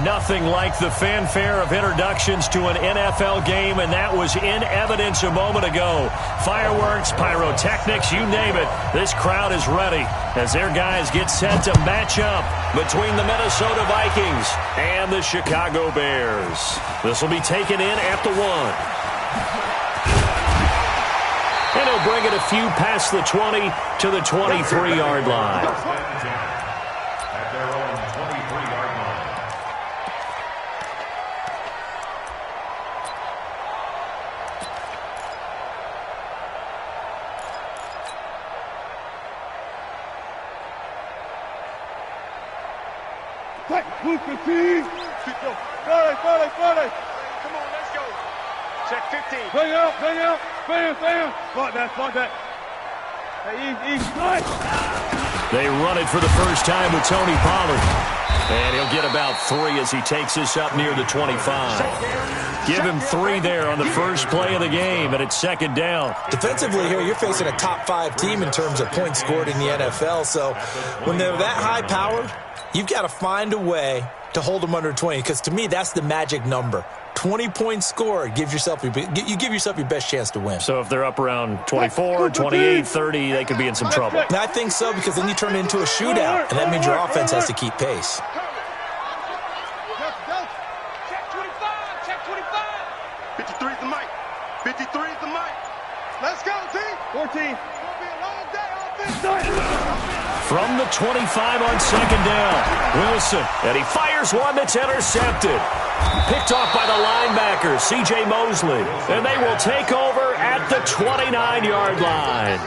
Nothing like the fanfare of introductions to an NFL game, and that was in evidence a moment ago. Fireworks, pyrotechnics, you name it. This crowd is ready as their guys get set to match up between the Minnesota Vikings and the Chicago Bears. This will be taken in at the 1. And he'll bring it a few past the 20 to the 23-yard line. Come on, let's go. Check 15. Bring out. Bam. Block that. Hey, easy. They run it for the first time with Tony Pollard. And he'll get about 3 as he takes this up near the 25. Give him 3 there on the first play of the game, and it's second down. Defensively here, you're facing a top 5 team in terms of points scored in the NFL. So when they're that high-powered, you've got to find a way to hold them under 20, because to me, that's the magic number. 20 points scored, you give yourself your best chance to win. So if they're up around 24, 28, 30, they could be in some trouble. I think so, because then you turn it into a shootout, and that means your offense has to keep pace. Check 25. 53 is the mic. 53 is the mic. Let's go, team. 14. It's going to be a long day offense. From the 25 on second down, Wilson, and he fires one that's intercepted. Picked off by the linebacker, C.J. Mosley, and they will take over at the 29-yard line.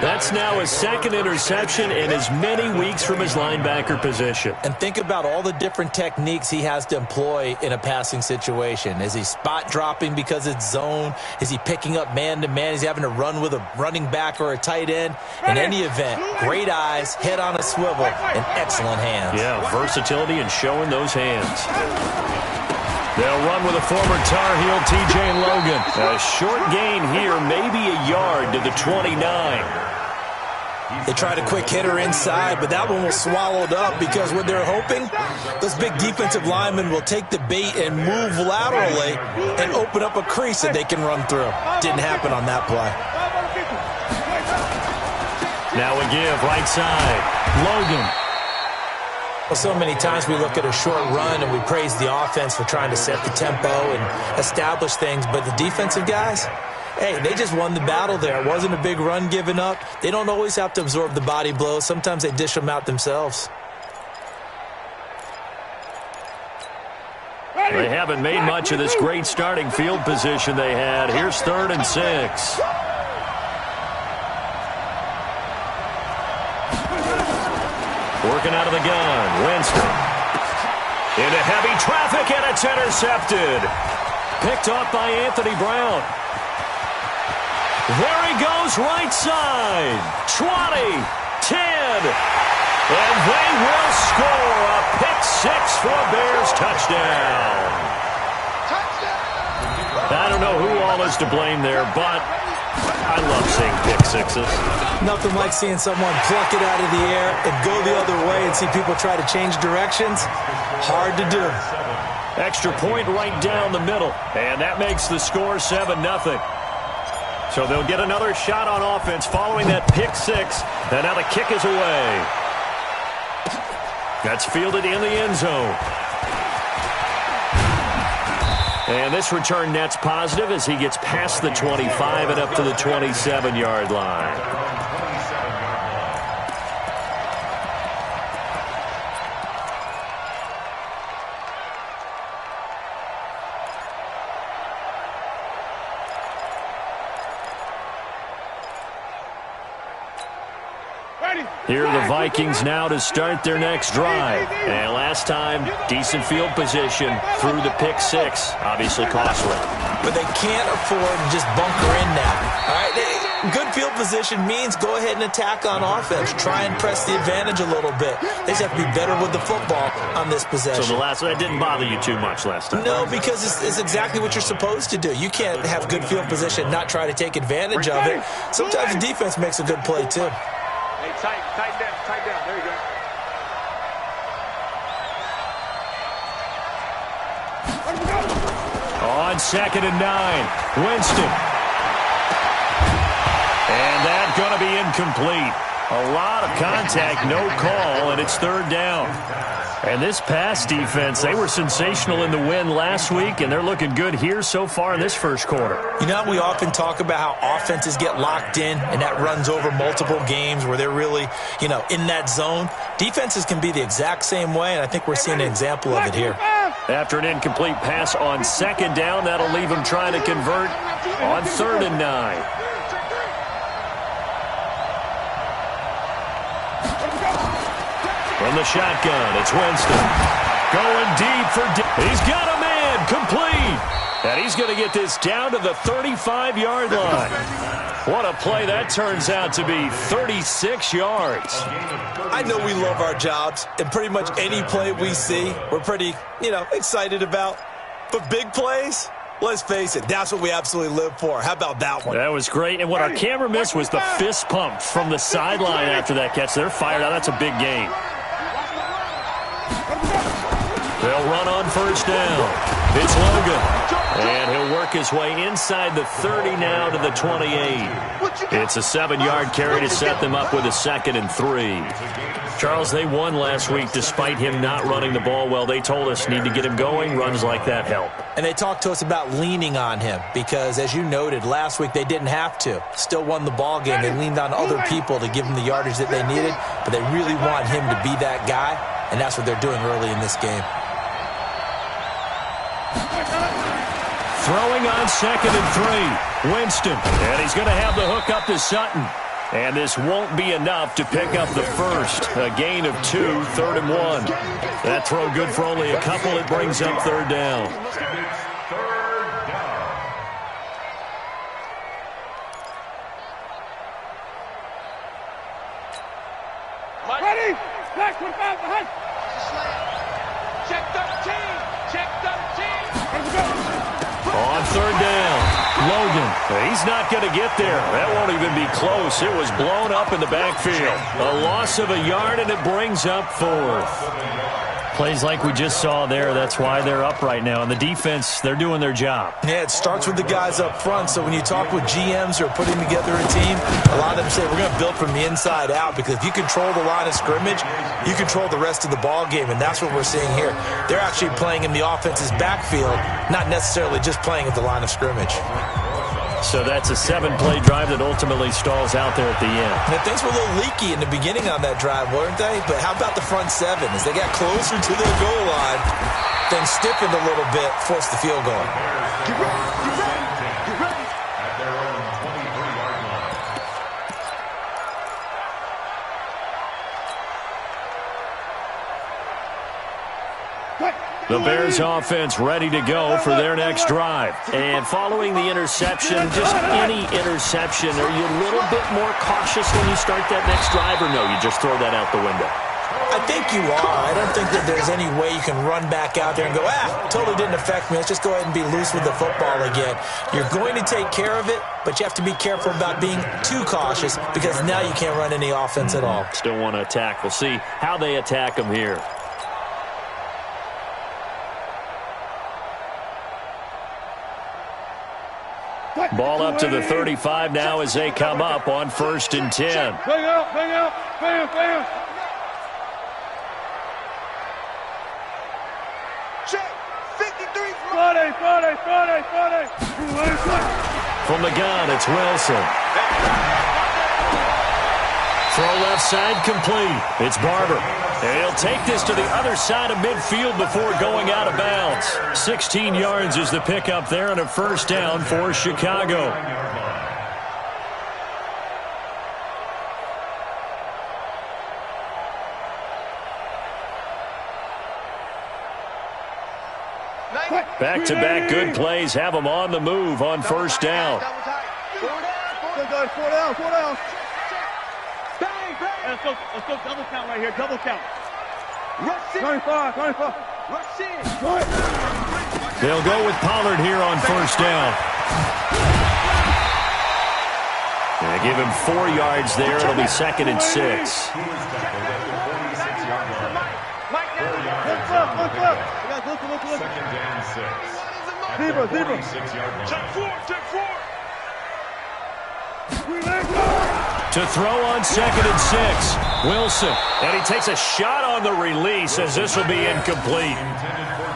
That's now his second interception in as many weeks from his linebacker position. And think about all the different techniques he has to employ in a passing situation. Is he spot dropping because it's zone? Is he picking up man-to-man? Is he having to run with a running back or a tight end? In any event, great eyes, head on a swivel, and excellent hands. Yeah, versatility and showing those hands. They'll run with a former Tar Heel, T.J. Logan. A short gain here, maybe a yard to the 29. They tried a quick hitter inside, but that one was swallowed up because what they're hoping, those big defensive linemen will take the bait and move laterally and open up a crease that they can run through. Didn't happen on that play. Now we give right side. Logan. Well, so many times we look at a short run and we praise the offense for trying to set the tempo and establish things, but the defensive guys, hey, they just won the battle there. It wasn't a big run given up. They don't always have to absorb the body blows. Sometimes they dish them out themselves. They haven't made much of this great starting field position they had. Here's 3rd and 6. Working out of the gun, Winston. Into heavy traffic, and it's intercepted. Picked off by Anthony Brown. There he goes, right side. 20, 10. And they will score a pick-6 for a Bears touchdown. I don't know who all is to blame there, but I love seeing pick-6s. Nothing like seeing someone pluck it out of the air and go the other way and see people try to change directions. Hard to do. Extra point right down the middle, and that makes the score 7-0. So they'll get another shot on offense following that pick-6, and now the kick is away. That's fielded in the end zone. And this return net's positive as he gets past the 25 and up to the 27-yard line. Here are the Vikings now to start their next drive. And last time, decent field position through the pick-6. Obviously costly. But they can't afford to just bunker in now. All right, good field position means go ahead and attack on offense. Try and press the advantage a little bit. They just have to be better with the football on this possession. So that didn't bother you too much last time? No, because it's exactly what you're supposed to do. You can't have good field position and not try to take advantage of it. Sometimes the defense makes a good play, too. Hey, tight down. There you go. On 2nd and 9, Winston. And that's going to be incomplete. A lot of contact, no call, and it's 3rd down. And this pass defense, they were sensational in the win last week, and they're looking good here so far in this first quarter. You know, we often talk about how offenses get locked in, and that runs over multiple games where they're really, in that zone. Defenses can be the exact same way, and I think we're seeing an example of it here. After an incomplete pass on 2nd down, that'll leave them trying to convert on 3rd and 9. From the shotgun, it's Winston. Going deep for he's got a man, complete. And he's going to get this down to the 35-yard line. What a play that turns out to be, 36 yards. I know we love our jobs, and pretty much any play we see, we're pretty, excited about. But big plays, let's face it, that's what we absolutely live for. How about that one? That was great. And what our camera missed was the fist pump from the sideline after that catch. They're fired out. That's a big gain. They'll run on 1st down. It's Logan. And he'll work his way inside the 30 now to the 28. It's a 7-yard carry to set them up with a 2nd and 3. Charles, they won last week despite him not running the ball well. They told us need to get him going. Runs like that help. And they talked to us about leaning on him because, as you noted, last week they didn't have to. Still won the ball game. They leaned on other people to give them the yardage that they needed, but they really want him to be that guy, and that's what they're doing early in this game. Throwing on 2nd and 3, Winston. And he's going to have the hook up to Sutton. And this won't be enough to pick up the first. A gain of 2, 3rd and 1. That throw good for only a couple. It brings up 3rd down. Ready? Back 25 behind. Check 13. Check 13. Let's go. On 3rd down, Logan. He's not going to get there. That won't even be close. It was blown up in the backfield. A loss of a yard, and it brings up 4th. Plays like we just saw there. That's why they're up right now. And the defense, they're doing their job. Yeah, it starts with the guys up front. So when you talk with GMs who are putting together a team, a lot of them say we're going to build from the inside out because if you control the line of scrimmage, you control the rest of the ball game, and that's what we're seeing here. They're actually playing in the offense's backfield, not necessarily just playing at the line of scrimmage. So that's a 7-play drive that ultimately stalls out there at the end. And things were a little leaky in the beginning on that drive, weren't they? But how about the front 7? As they got closer to their goal line, then stiffened a little bit, forced the field goal. Get ready. Get ready. Get ready. At their own 23-yard line. The Bears offense ready to go for their next drive. And following the interception, just any interception, are you a little bit more cautious when you start that next drive, or no, you just throw that out the window? I think you are. I don't think that there's any way you can run back out there and go, totally didn't affect me. Let's just go ahead and be loose with the football again. You're going to take care of it, but you have to be careful about being too cautious because now you can't run any offense at all. Still want to attack. We'll see how they attack them here. Ball up to the 35 now as they come up on 1st and 10. Bang out, bang out, bam, bam. Check, 53. Friday. From the gun, it's Wilson. Throw left side complete. It's Barber. And he'll take this to the other side of midfield before going out of bounds. 16 yards is the pickup there and a 1st down for Chicago. Back-to-back good plays have them on the move on 1st down. 4 down. Let's go double count right here, double count. Rush in. 25. Rush in. They'll go with Pollard here on 1st down. They give him 4 yards there. It'll be 2nd and 6. Zebra, zebra. 46-yard line. Check four. To throw on 2nd and 6. Wilson. And he takes a shot on the release as this will be incomplete.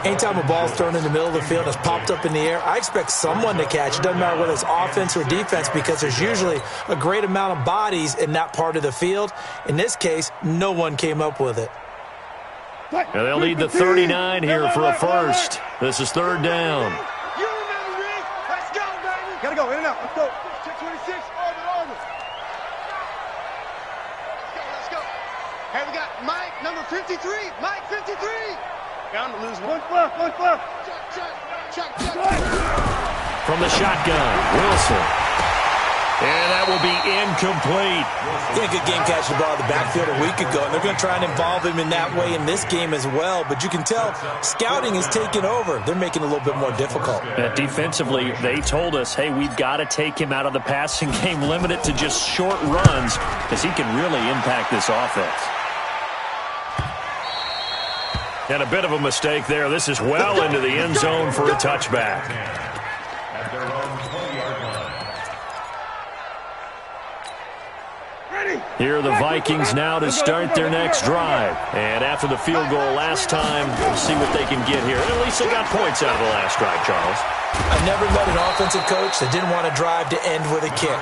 Anytime a ball's thrown in the middle of the field and it's popped up in the air, I expect someone to catch. It doesn't matter whether it's offense or defense because there's usually a great amount of bodies in that part of the field. In this case, no one came up with it. And they'll need the 39 here for a first. This is 3rd down. You remember me? Let's go, baby. Gotta go, in and out. Let's go. Check 26, orbit. Let's go. Hey, we got Mike, number 53. Mike, 53. Bound to lose one. One left. Check. From the shotgun, Wilson. And that will be incomplete. He had a good game catching the ball in the backfield a week ago, and they're going to try and involve him in that way in this game as well. But you can tell scouting is taking over. They're making it a little bit more difficult. Defensively, they told us, hey, we've got to take him out of the passing game, limit it to just short runs, because he can really impact this offense. And a bit of a mistake there. This is well into the end zone for a touchback. At their own 20-yard line. Here are the Vikings now to start their next drive. And after the field goal last time, we'll see what they can get here. And at least they got points out of the last drive, Charles. I've never met an offensive coach that didn't want to drive to end with a kick.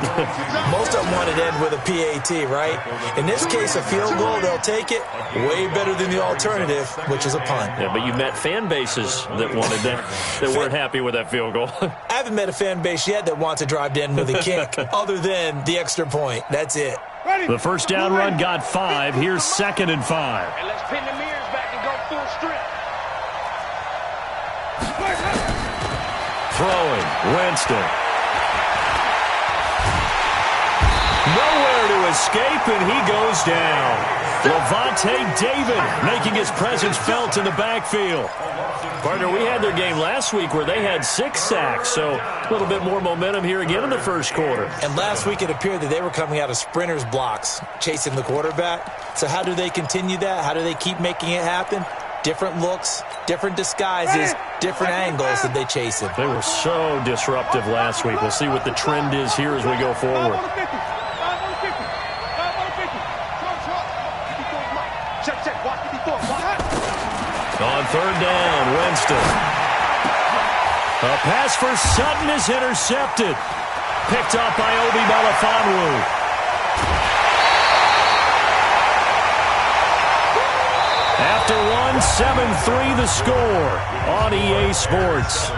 Most of them wanted to end with a PAT, right? In this case, a field goal, they'll take it. Way better than the alternative, which is a punt. Yeah, but you met fan bases that wanted that weren't happy with that field goal. I haven't met a fan base yet that wants to drive to end with a kick, other than the extra point. That's it. The first down run got 5. Here's 2nd and 5. And let's pin the mirrors back and go full strip. Throwing, Winston. Nowhere to escape, and he goes down. Levante David making his presence felt in the backfield. Partner, we had their game last week where they had 6 sacks, so a little bit more momentum here again in the first quarter. And last week it appeared that they were coming out of sprinters blocks, chasing the quarterback. So how do they continue that? How do they keep making it happen? Different looks, different disguises, different angles that they chase it. They were so disruptive last week. We'll see what the trend is here as we go forward. On 3rd down, Winston. A pass for Sutton is intercepted. Picked up by Obi Melifonwu. After one, 7-3 the score on EA Sports.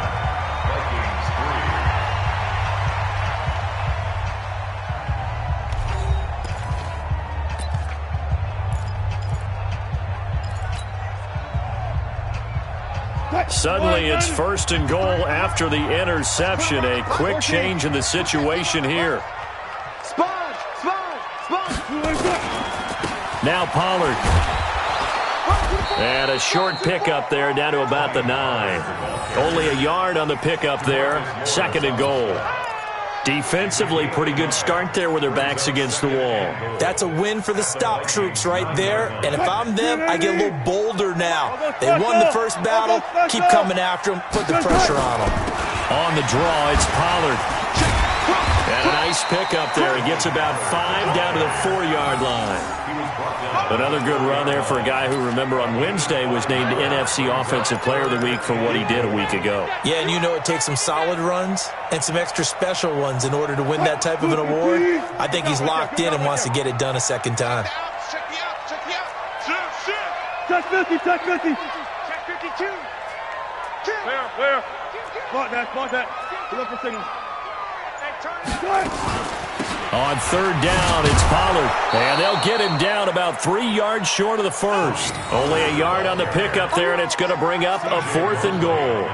Suddenly it's 1st and goal after the interception. A quick change in the situation here. Now Pollard. And a short pickup there down to about the 9. Only a yard on the pickup there. 2nd and goal. Defensively, pretty good start there with their backs against the wall. That's a win for the stop troops right there. And if I'm them, I get a little bolder now. They won the first battle. Keep coming after them. Put the pressure on them. On the draw, it's Pollard. And a nice pickup there. He gets about 5 down to the 4-yard line. Another good run there for a guy who, remember, on Wednesday was named NFC Offensive Player of the Week for what he did a week ago. Yeah, and you know it takes some solid runs and some extra special ones in order to win that type of an award. I think he's locked in and wants to get it done a second time. Check me out. Touch 50. Check 52. Where? Spot that. Look for signal. On 3rd down, it's Pollard. And they'll get him down about 3 yards short of the first. Only a yard on the pickup there, and it's going to bring up a 4th and goal.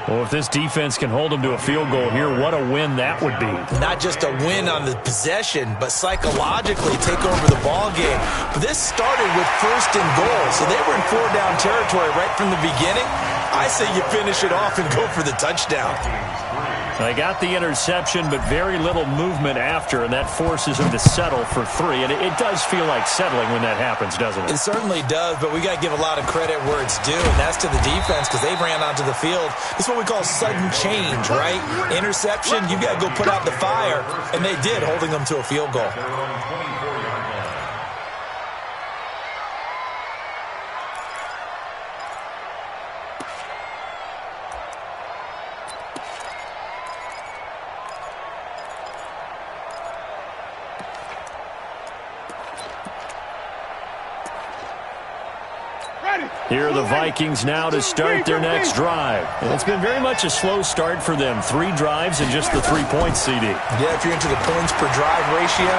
Well, if this defense can hold them to a field goal here, what a win that would be. Not just a win on the possession, but psychologically take over the ball game. But this started with 1st and goal, so they were in 4-down territory right from the beginning. I say you finish it off and go for the touchdown. They got the interception, but very little movement after, and that forces him to settle for 3. And it does feel like settling when that happens, doesn't it? It certainly does, but we got to give a lot of credit where it's due, and that's to the defense because they ran onto the field. It's what we call sudden change, right? Interception, you got to go put out the fire, and they did, holding them to a field goal. Here are the Vikings now to start their next drive. And it's been very much a slow start for them. 3 drives and just the 3 points, CD. Yeah, if you're into the points per drive ratio,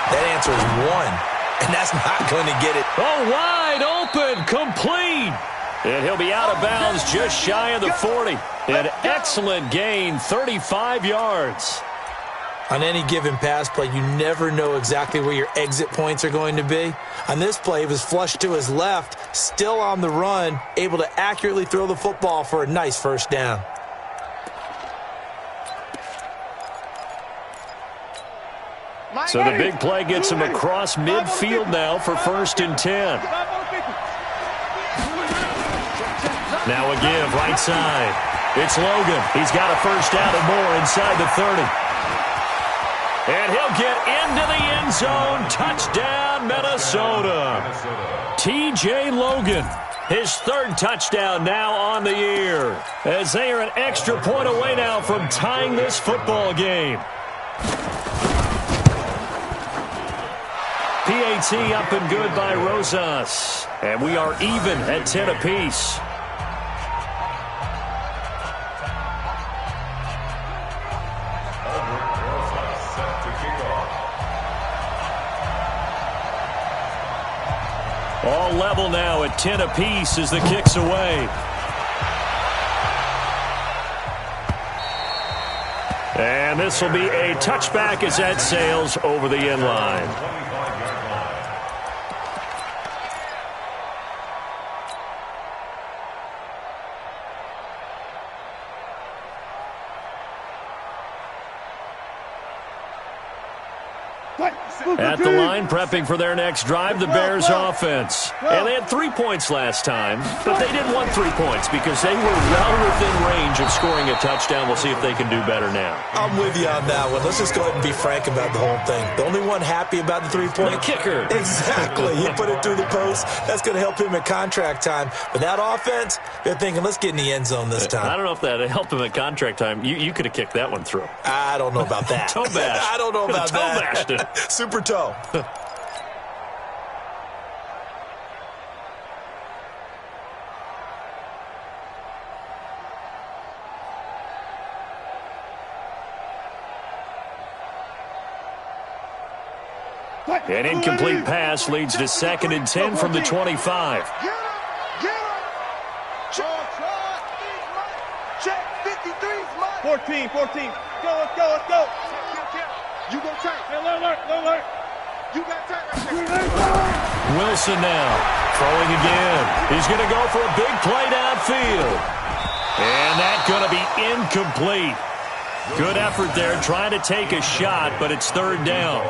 that answer is 1. And that's not going to get it. Oh, wide open, complete. And he'll be out of bounds just shy of the 40. An excellent gain, 35 yards. On any given pass play, you never know exactly where your exit points are going to be. On this play, it was flushed to his left, still on the run, able to accurately throw the football for a nice first down. So the big play gets him across midfield now for 1st and 10. Now a give, right side. It's Logan. He's got a first down and more inside the 30. And he'll get into the end zone. Touchdown, Minnesota. T.J. Logan, his 3rd touchdown now on the year, as they are an extra point away now from tying this football game. PAT up and good by Rosas. And we are even at 10 apiece. All level now at 10 apiece as the kick's away. And this will be a touchback as that sails over the end line. At the line, prepping for their next drive, the Bears offense. And they had 3 points last time, but they didn't want 3 points because they were well within range of scoring a touchdown. We'll see if they can do better now. I'm with you on that one. Let's just go ahead and be frank about the whole thing. The only one happy about the 3-point. The kicker. Exactly. He put it through the post. That's going to help him at contract time. But that offense, they're thinking, let's get in the end zone this time. I don't know if that helped him at contract time. You could have kicked that one through. I don't know about that. Toe bash. I don't know about that. Toe bashed it. Super toe. An incomplete pass leads to 2nd and 10 from the 25. Get him! Check 53's mine. 14. Go, let's go. You go tight. Hey, alert. You got tight right there. Wilson now throwing again. He's going to go for a big play downfield. And that's going to be incomplete. Good effort there trying to take a shot, but it's 3rd down.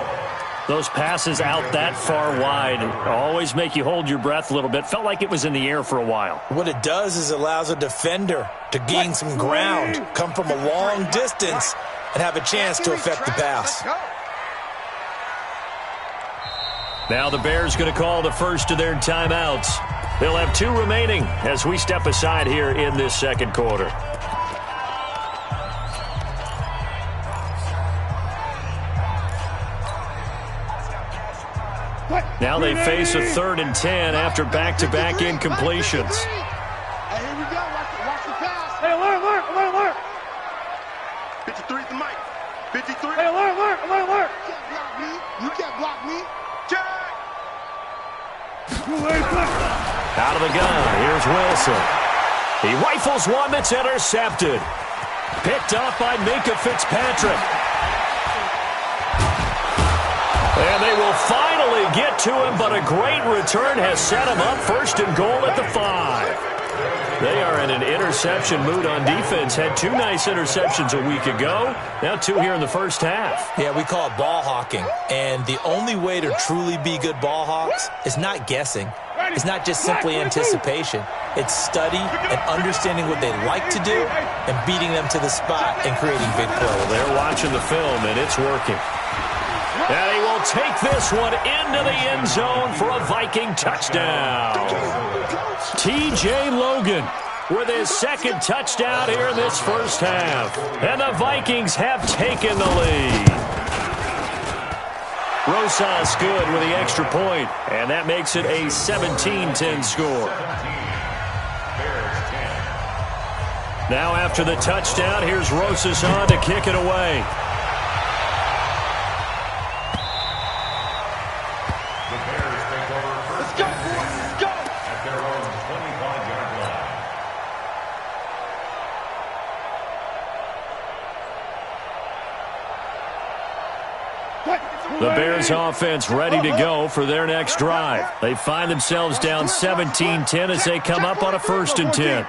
Those passes out that far wide always make you hold your breath a little bit. Felt like it was in the air for a while. What it does is it allows a defender to gain some ground, come from a long distance, and have a chance to affect the pass. Now the Bears going to call the first of their timeouts. They'll have 2 remaining as we step aside here in this 2nd quarter. Now they face a 3rd and 10 after back-to-back incompletions. Hey, here we go. Watch the pass. Hey, alert. 53 the mic. 53. Hey, alert. You can't block me. Jack. Out of the gun, here's Wilson. He rifles one that's intercepted. Picked off by Minka Fitzpatrick. And they will finally get to him, but a great return has set him up 1st and goal at the 5. They are in an interception mood on defense. Had 2 nice interceptions a week ago. Now 2 here in the first half. Yeah, we call it ball hawking. And the only way to truly be good ball hawks is not guessing. It's not just simply anticipation. It's study and understanding what they like to do and beating them to the spot and creating big plays. They're watching the film, and it's working. And he will take this one into the end zone for a Viking touchdown. T.J. Logan with his second touchdown here in this first half. And the Vikings have taken the lead. Rosas good with the extra point, and that makes it a 17-10 score. Now after the touchdown, here's Rosas on to kick it away. The Bears offense ready to go for their next drive. They find themselves down 17-10 as they come up on a 1st and 10.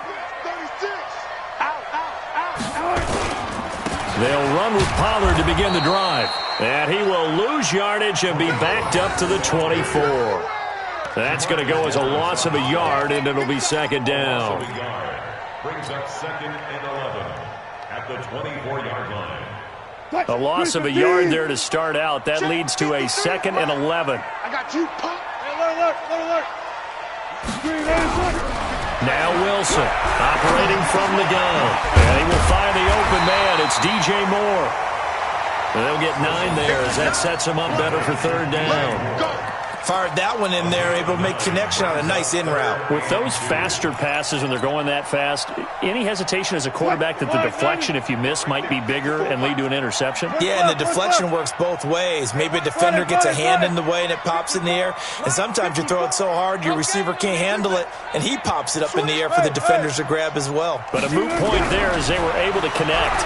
They'll run with Pollard to begin the drive. And he will lose yardage and be backed up to the 24. That's going to go as a loss of a yard, and it'll be 2nd down. Brings up 2nd and 11 at the 24-yard line. A loss of a yard there to start out. That leads to a 2nd and 11. I got you, punk. Alert. Now Wilson operating from the gun. And he will find the open man. It's DJ Moore. And they'll get 9 there as that sets him up better for 3rd down. Fired that one in there, able to make connection on a nice in route. With those faster passes when they're going that fast, any hesitation as a quarterback that the deflection, if you miss, might be bigger and lead to an interception? Yeah, and the deflection works both ways. Maybe a defender gets a hand in the way and it pops in the air. And sometimes you throw it so hard your receiver can't handle it, and he pops it up in the air for the defenders to grab as well. But a moot point there as they were able to connect.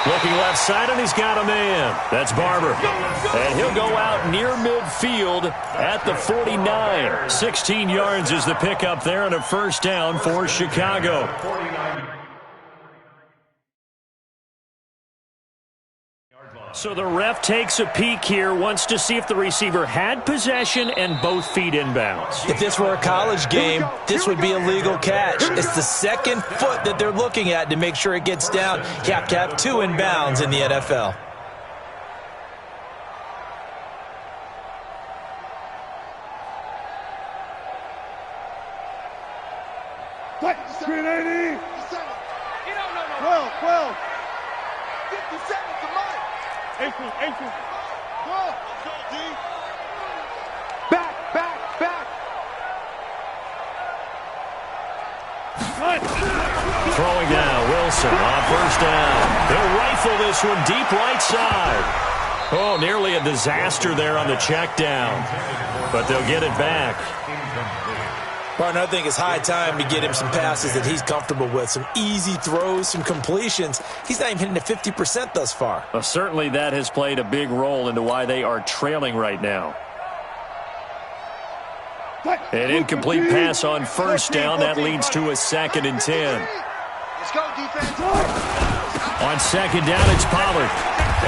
Looking left side, and he's got a man. That's Barber. And he'll go out near midfield at the 49. 16 yards is the pickup there, and a 1st down for Chicago. So the ref takes a peek here, wants to see if the receiver had possession and both feet inbounds. If this were a college game, this would be a legal catch. It's the 2nd foot that they're looking at to make sure it gets down. You have to have 2 inbounds in the NFL. Screen 80. 12. 50 seconds to mine. 18. Go, D. Back. Throwing down, Wilson on 1st down. They'll rifle this one deep right side. Oh, nearly a disaster there on the check down. But they'll get it back. Partner, I think it's high time to get him some passes that he's comfortable with, some easy throws, some completions. He's not even hitting at 50% thus far. Well, certainly that has played a big role into why they are trailing right now. An incomplete pass on 1st down. That leads to a 2nd and 10. Let's go, defense. On 2nd down, it's Pollard.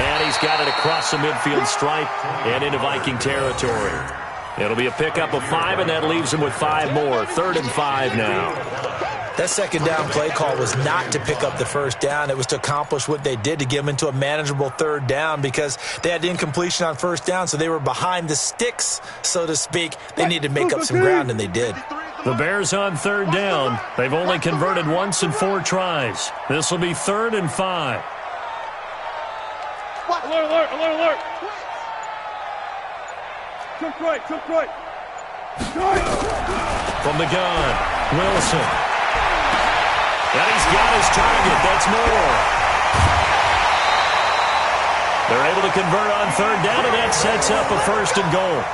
And he's got it across the midfield stripe and into Viking territory. It'll be a pickup of 5, and that leaves him with 5 more. 3rd and 5 now. That 2nd down play call was not to pick up the 1st down. It was to accomplish what they did, to get them into a manageable 3rd down, because they had incompletion on 1st down, so they were behind the sticks, so to speak. They needed to make up some ground, and they did. The Bears on 3rd down. They've only converted once in 4 tries. This will be 3rd and 5. Alert. Took right. From the gun, Wilson. And he's got his target. That's Moore. They're able to convert on 3rd down, and that sets up a 1st and goal.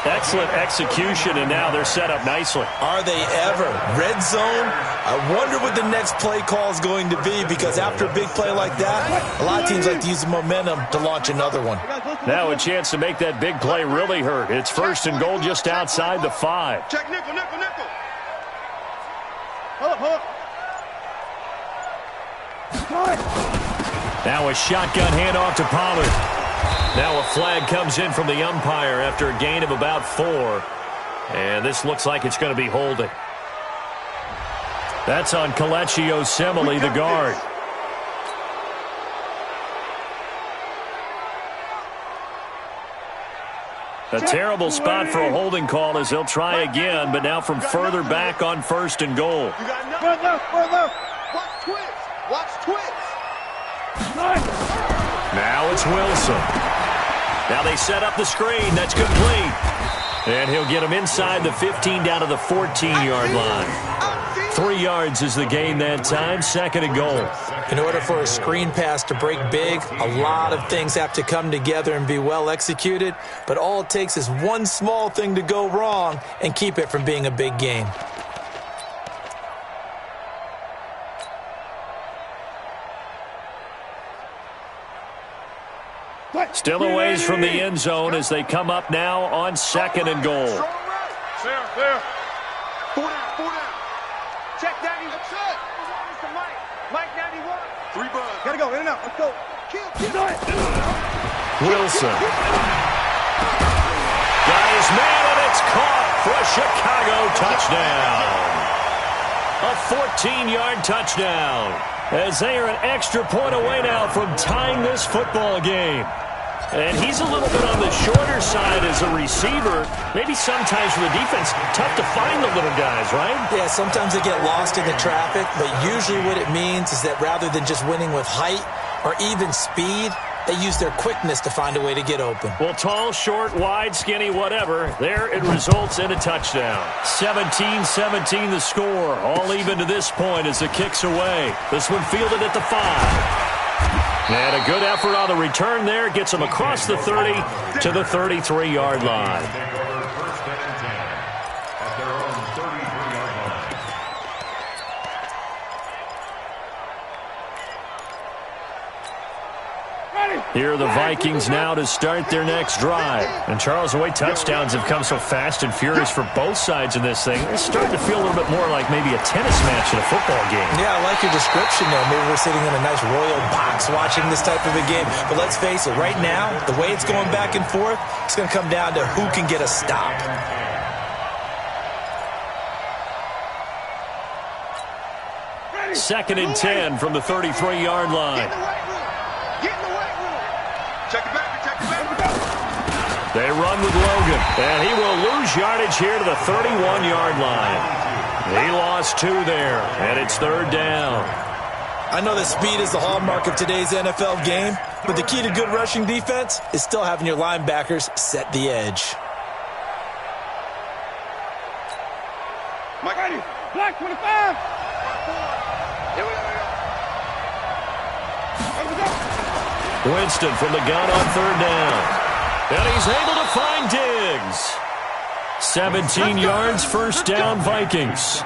Excellent execution, and now they're set up nicely. Are they ever? Red zone? I wonder what the next play call is going to be, because after a big play like that, a lot of teams like to use the momentum to launch another one. Let's Now a chance to make that big play really hurt. It's first and goal just outside the 5. Check nickel, nickel, nickel. Hold up. Now a shotgun handoff to Pollard. Now a flag comes in from the umpire after a gain of about 4. And this looks like it's going to be holding. That's on Kelechi Osemele, the guard. A terrible spot for a holding call as they'll try again, but now from further back on first and goal. You got nothing. Further. Watch twist. Watch twist. Now it's Wilson. Now they set up the screen. That's complete. And he'll get him inside the 15 down to the 14-yard line. 3 yards is the gain that time. Second and goal. In order for a screen pass to break big, a lot of things have to come together and be well executed. But all it takes is one small thing to go wrong and keep it from being a big gain. Still a ways from the end zone as they come up now on second and goal. There. 4 down. Check 90. That's it. It's to Mike 91. 3 bugs. Gotta go. In and out. Let's go. Kill. Wilson. Got his man, and it's caught for a Chicago touchdown. A 14-yard touchdown. As they are an extra point away now from tying this football game. And he's a little bit on the shorter side as a receiver. Maybe sometimes for the defense, tough to find the little guys, right? Yeah, sometimes they get lost in the traffic, but usually what it means is that rather than just winning with height or even speed, they use their quickness to find a way to get open. Well, tall, short, wide, skinny, whatever, there it results in a touchdown. 17-17 the score, all even to this point as the kick's away. This one fielded at the 5. And a good effort on the return there. Gets them across the 30 to the 33-yard line. Here are the Vikings now to start their next drive. And Charles, the way touchdowns have come so fast and furious for both sides in this thing, it's starting to feel a little bit more like maybe a tennis match in a football game. Yeah, I like your description there. Maybe we're sitting in a nice royal box watching this type of a game. But let's face it, right now, the way it's going back and forth, it's going to come down to who can get a stop. Second and 10 from the 33-yard line. They run with Logan, and he will lose yardage here to the 31-yard line. He lost 2 there, and it's third down. I know that speed is the hallmark of today's NFL game, but the key to good rushing defense is still having your linebackers set the edge. Mike, Black 25. Here we go. Winston from the gun on third down. And he's able to find Diggs. 17 yards, first down, Vikings.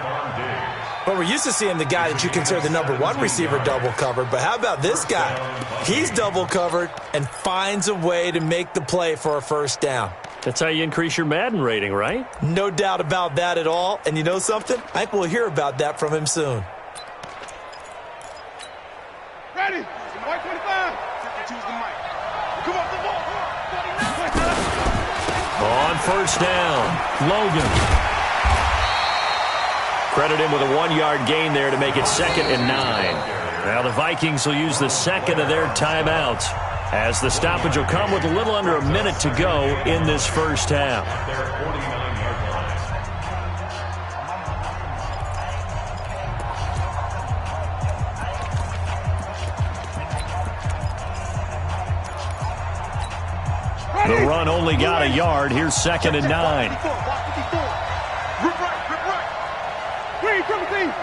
Well, we're used to seeing the guy that you consider the #1 receiver double covered, but how about this guy? He's double covered and finds a way to make the play for a first down. That's how you increase your Madden rating, right? No doubt about that at all. And you know something? I think we'll hear about that from him soon. Ready. White 25. Choose the mic. Come off the ball. On first down, Logan. Credit him with a 1-yard gain there to make it 2nd and 9. Now the Vikings will use the second of their timeouts as the stoppage will come with a little under a minute to go in this first half. The run only got a yard. Here's 2nd and 9. Rip right. Green, triple team.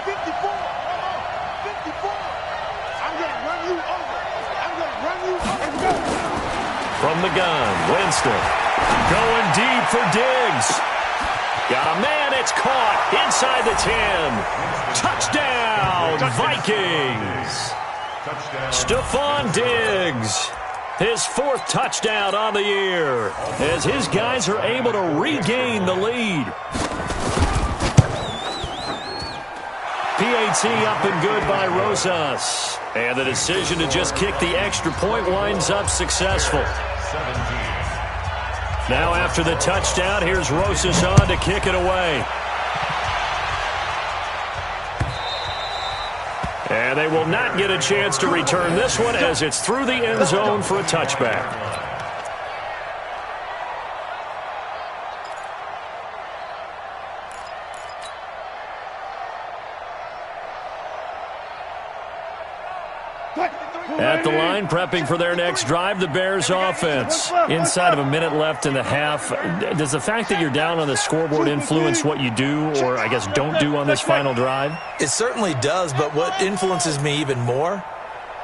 54. 54. I'm going to run you over. From the gun, Winston. Going deep for Diggs. Got a man. It's caught inside the 10. Touchdown, Vikings. Stephon Diggs. His 4th touchdown on the year as his guys are able to regain the lead. PAT up and good by Rosas. And the decision to just kick the extra point winds up successful. Now after the touchdown, here's Rosas on to kick it away. And they will not get a chance to return this one as it's through the end zone for a touchback. At the line, prepping for their next drive, the Bears offense. Inside of a minute left in the half, does the fact that you're down on the scoreboard influence what you do, or I guess don't do on this final drive? It certainly does, but what influences me even more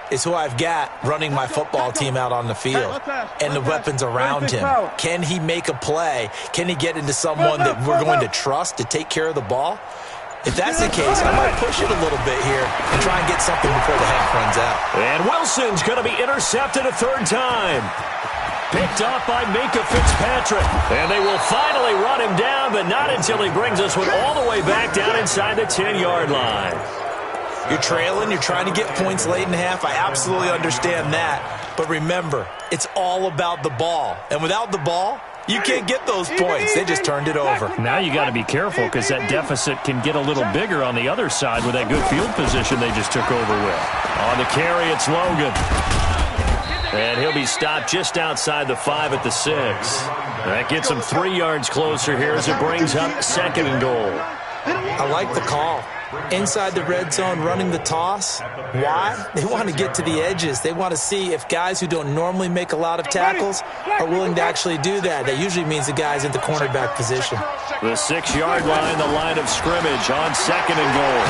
is who I've got running my football team out on the field and the weapons around him. Can he make a play? Can he get into someone that we're going to trust to take care of the ball? If that's the case, I might push it a little bit here and try and get something before the half runs out. And Wilson's going to be intercepted a 3rd time. Picked off by Minka Fitzpatrick. And they will finally run him down, but not until he brings us one all the way back down inside the 10-yard line. You're trailing. You're trying to get points late in half. I absolutely understand that. But remember, it's all about the ball. And without the ball, you can't get those points. They just turned it over. Now you got to be careful because that deficit can get a little bigger on the other side with that good field position they just took over with. On the carry, it's Logan. And he'll be stopped just outside the 5 at the 6. That gets him 3 yards closer here as it brings up 2nd and goal. I like the call. Inside the red zone, running the toss. Why? They want to get to the edges. They want to see if guys who don't normally make a lot of tackles are willing to actually do that. That usually means the guy's in the cornerback position. The 6-yard line, the line of scrimmage on 2nd and goal.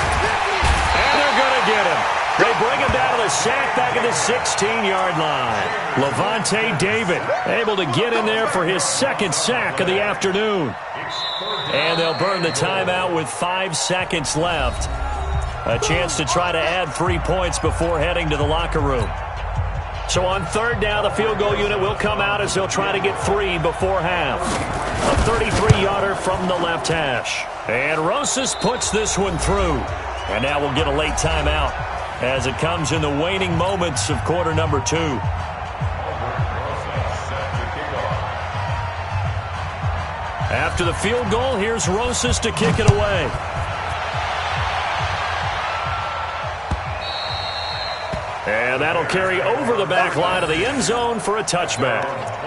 And they're going to get him. They bring him down to the sack back at the 16-yard line. Levante David able to get in there for his 2nd sack of the afternoon. And they'll burn the timeout with 5 seconds left. A chance to try to add 3 points before heading to the locker room. So on 3rd down, the field goal unit will come out as they'll try to get 3 before half. A 33-yarder from the left hash. And Rosas puts this one through. And now we'll get a late timeout as it comes in the waning moments of quarter number 2. After the field goal, here's Rosas to kick it away. And that'll carry over the back line of the end zone for a touchback.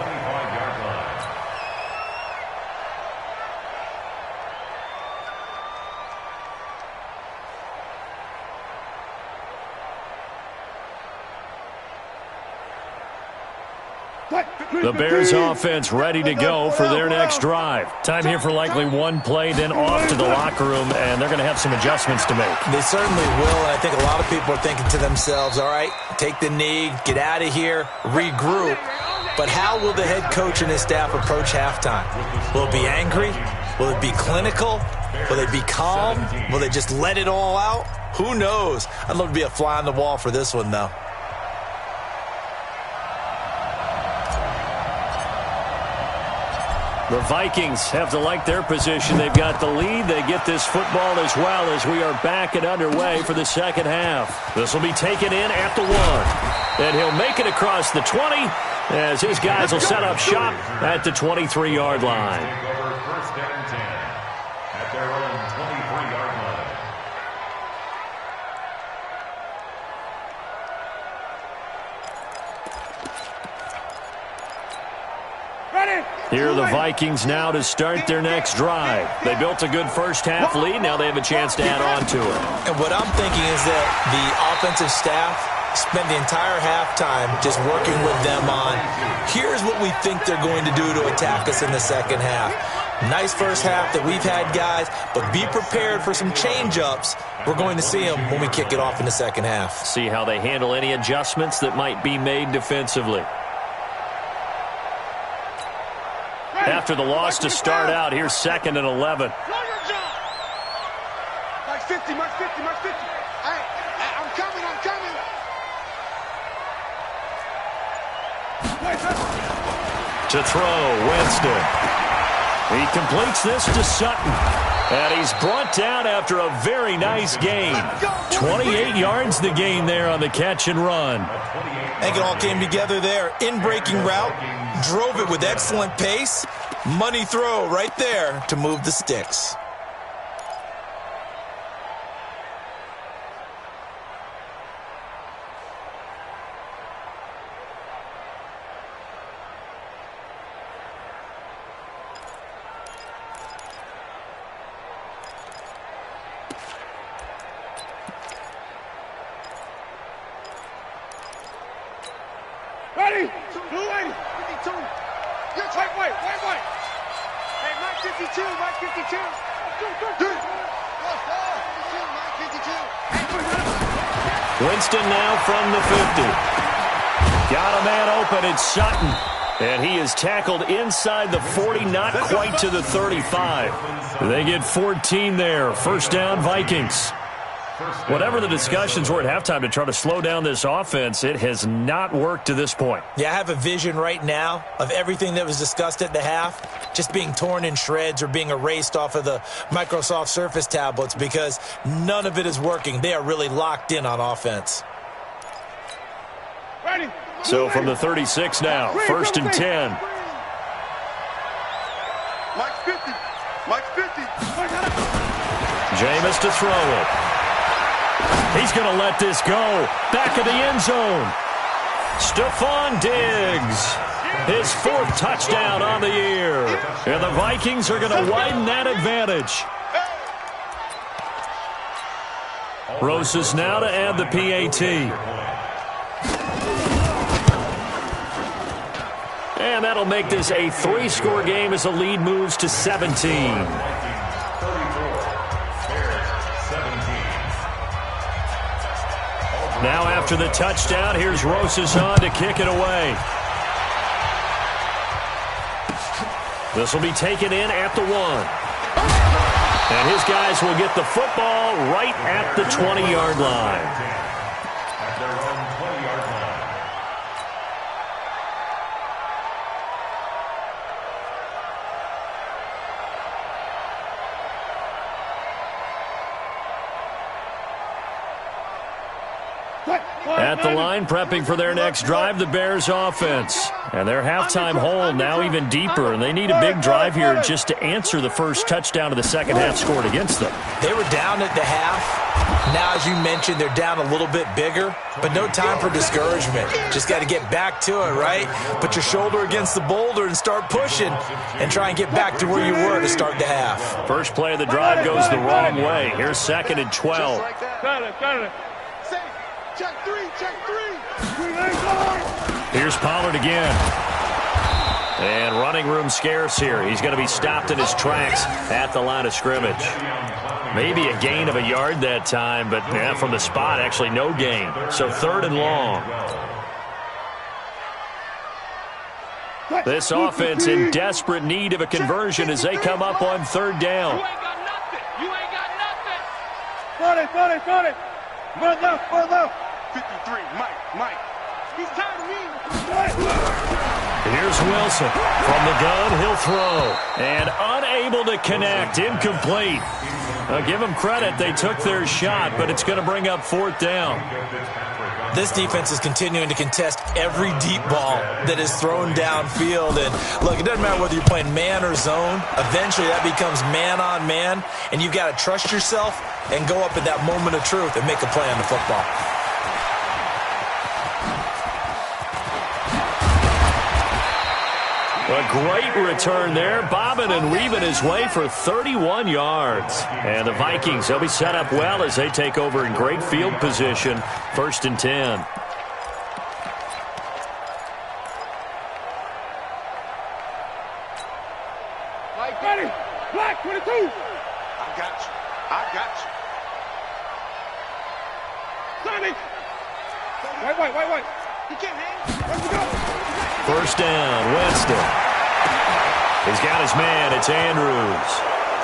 The Bears offense ready to go for their next drive. Time here for likely 1 play, then off to the locker room, and they're going to have some adjustments to make. They certainly will, and I think a lot of people are thinking to themselves, all right, take the knee, get out of here, regroup. But how will the head coach and his staff approach halftime? Will it be angry? Will it be clinical? Will they be calm? Will they just let it all out? Who knows? I'd love to be a fly on the wall for this one, though. The Vikings have to like their position. They've got the lead. They get this football as well as we are back and underway for the second half. This will be taken in at the 1. And he'll make it across the 20 as his guys will set up shop at the 23-yard line. First and 10 at their own 23-yard line. Here are the Vikings now to start their next drive. They built a good first-half lead. Now they have a chance to add on to it. And what I'm thinking is that the offensive staff spent the entire halftime just working with them on, here's what we think they're going to do to attack us in the second half. Nice first half that we've had, guys, but be prepared for some change-ups. We're going to see them when we kick it off in the second half. See how they handle any adjustments that might be made defensively. After the loss to start out, here's 2nd and 11. Mark 50, mark 50, mark 50. Hey, I'm coming. To throw, Winston. He completes this to Sutton. And he's brought down after a very nice gain. 28 yards the gain there on the catch and run. I think it all came together there. In-breaking route, drove it with excellent pace. Money throw right there to move the sticks. Ready? 280. 52. You're wait. Hey, Mike 52. Mike 52. Winston now from the 50. Got a man open. It's Sutton. And he is tackled inside the 40, not quite to the 35. They get 14 there. First down, Vikings. Whatever the discussions were at halftime to try to slow down this offense, it has not worked to this point. Yeah, I have a vision right now of everything that was discussed at the half just being torn in shreds or being erased off of the Microsoft Surface tablets because none of it is working. They are really locked in on offense. Ready? So from the 36 now, first and 10. Mike's 50. Mike's 50. Jameis to throw it. He's going to let this go. Back of the end zone. Stephon Diggs. His fourth touchdown on the year. And the Vikings are going to widen that advantage. Rosas now to add the PAT. And that'll make this a 3-score game as the lead moves to 17. Now after the touchdown, here's Rosas on to kick it away. This will be taken in at the 1. And his guys will get the football right at the 20-yard line. At their own 20-yard line. At the line, prepping for their next drive, the Bears offense. And their halftime hole now even deeper, and they need a big drive here just to answer the first touchdown of the second half scored against them. They were down at the half. Now, as you mentioned, they're down a little bit bigger, but no time for discouragement. Just got to get back to it, right? Put your shoulder against the boulder and start pushing and try and get back to where you were to start the half. First play of the drive goes the wrong way. Here's second and 12. Got it. Check three. Here's Pollard again. And running room scarce here. He's going to be stopped in his tracks at the line of scrimmage. Maybe a gain of a yard that time, but from the spot, actually no gain. So third and long. This offense in desperate need of a conversion as they come up on third down. You ain't got nothing. Got it. Run left. 53. Mike. He's tired of me. Here's Wilson. From the gun, he'll throw. And unable to connect. Incomplete. Give them credit. They took their shot, but it's going to bring up fourth down. This defense is continuing to contest every deep ball that is thrown downfield. And, look, it doesn't matter whether you're playing man or zone. Eventually, that becomes man-on-man, and you've got to trust yourself and go up at that moment of truth and make a play on the football. A great return there. Bobbing and weaving his way for 31 yards. And the Vikings, they'll be set up well as they take over in great field position. First and 10. Ready. Black 22. I got you. Sonny. Wait. You can't hang. Let's go. First down, Winston. He's got his man. It's Andrews.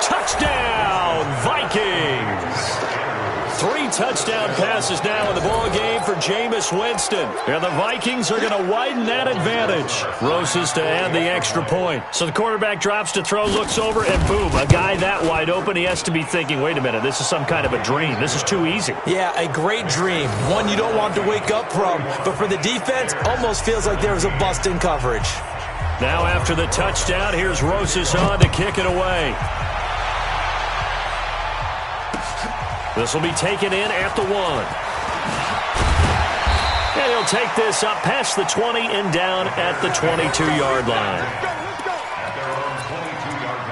Touchdown, Vikings. 3 touchdown passes now in the ball game for Jameis Winston. And the Vikings are going to widen that advantage. Roses to add the extra point. So the quarterback drops to throw, looks over, and boom, a guy that wide open, he has to be thinking, wait a minute, this is some kind of a dream. This is too easy. Yeah, a great dream. One you don't want to wake up from. But for the defense, almost feels like there was a bust in coverage. Now after the touchdown, here's Roses on to kick it away. This will be taken in at the 1. And he'll take this up past the 20 and down at the 22-yard line. At their own 22-yard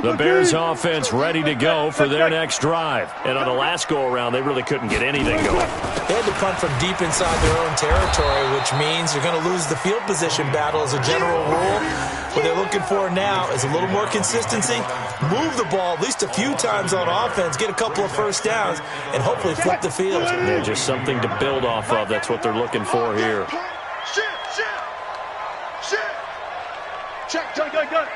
line. The Bears offense ready to go for their next drive. And on the last go-around, they really couldn't get anything going. They had to punt from deep inside their own territory, which means they're going to lose the field position battle as a general rule. What they're looking for now is a little more consistency, move the ball at least a few times on offense, get a couple of first downs, and hopefully flip the field. Yeah, just something to build off of. That's what they're looking for here. Check, good.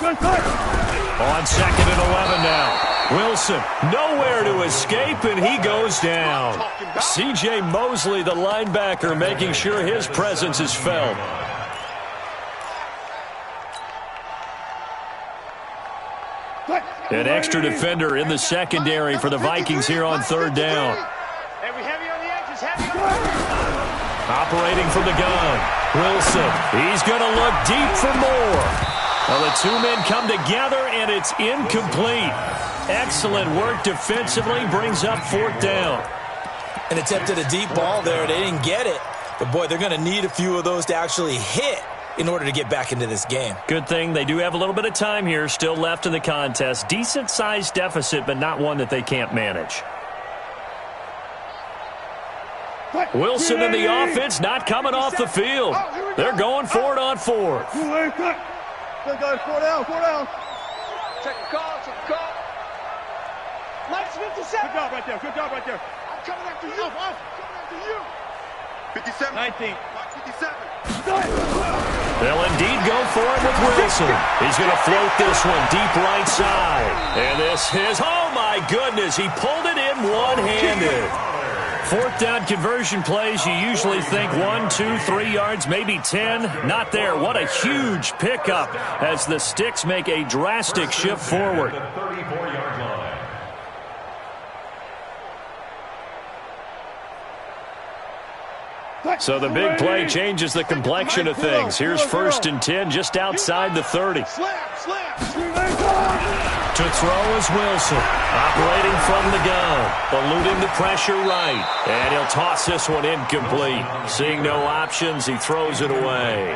On 2nd and 11 now. Wilson, nowhere to escape, and he goes down. C.J. Mosley, the linebacker, making sure his presence is felt. An extra defender in the secondary for the Vikings here on 3rd down. Heavy on the edges, Operating from the gun. Wilson, he's going to look deep for more. Well, the two men come together, and it's incomplete. Excellent work defensively, brings up 4th down. An attempt at a deep ball there. They didn't get it. But, boy, they're going to need a few of those to actually hit in order to get back into this game. Good thing they do have a little bit of time here still left in the contest. Decent-sized deficit, but not one that they can't manage. Wilson and the offense not coming off the field. They're going for it on 4th. Good, 4 down. Check the call. Mike's 57. Good job right there. I'm coming after you. 57. 19. 57. They'll indeed go for it with Wilson. He's going to float this one deep right side. And this is, oh my goodness, he pulled it in one-handed. 4th down conversion plays, you usually think 1, 2, 3 yards, maybe 10. Not there. What a huge pickup as the Sticks make a drastic shift forward. The 34-yard line. So the big play changes the complexion of things. Here's 1st and 10 just outside the 30. To throw is Wilson, operating from the gun, eluding the pressure right, and he'll toss this one incomplete. Seeing no options, he throws it away.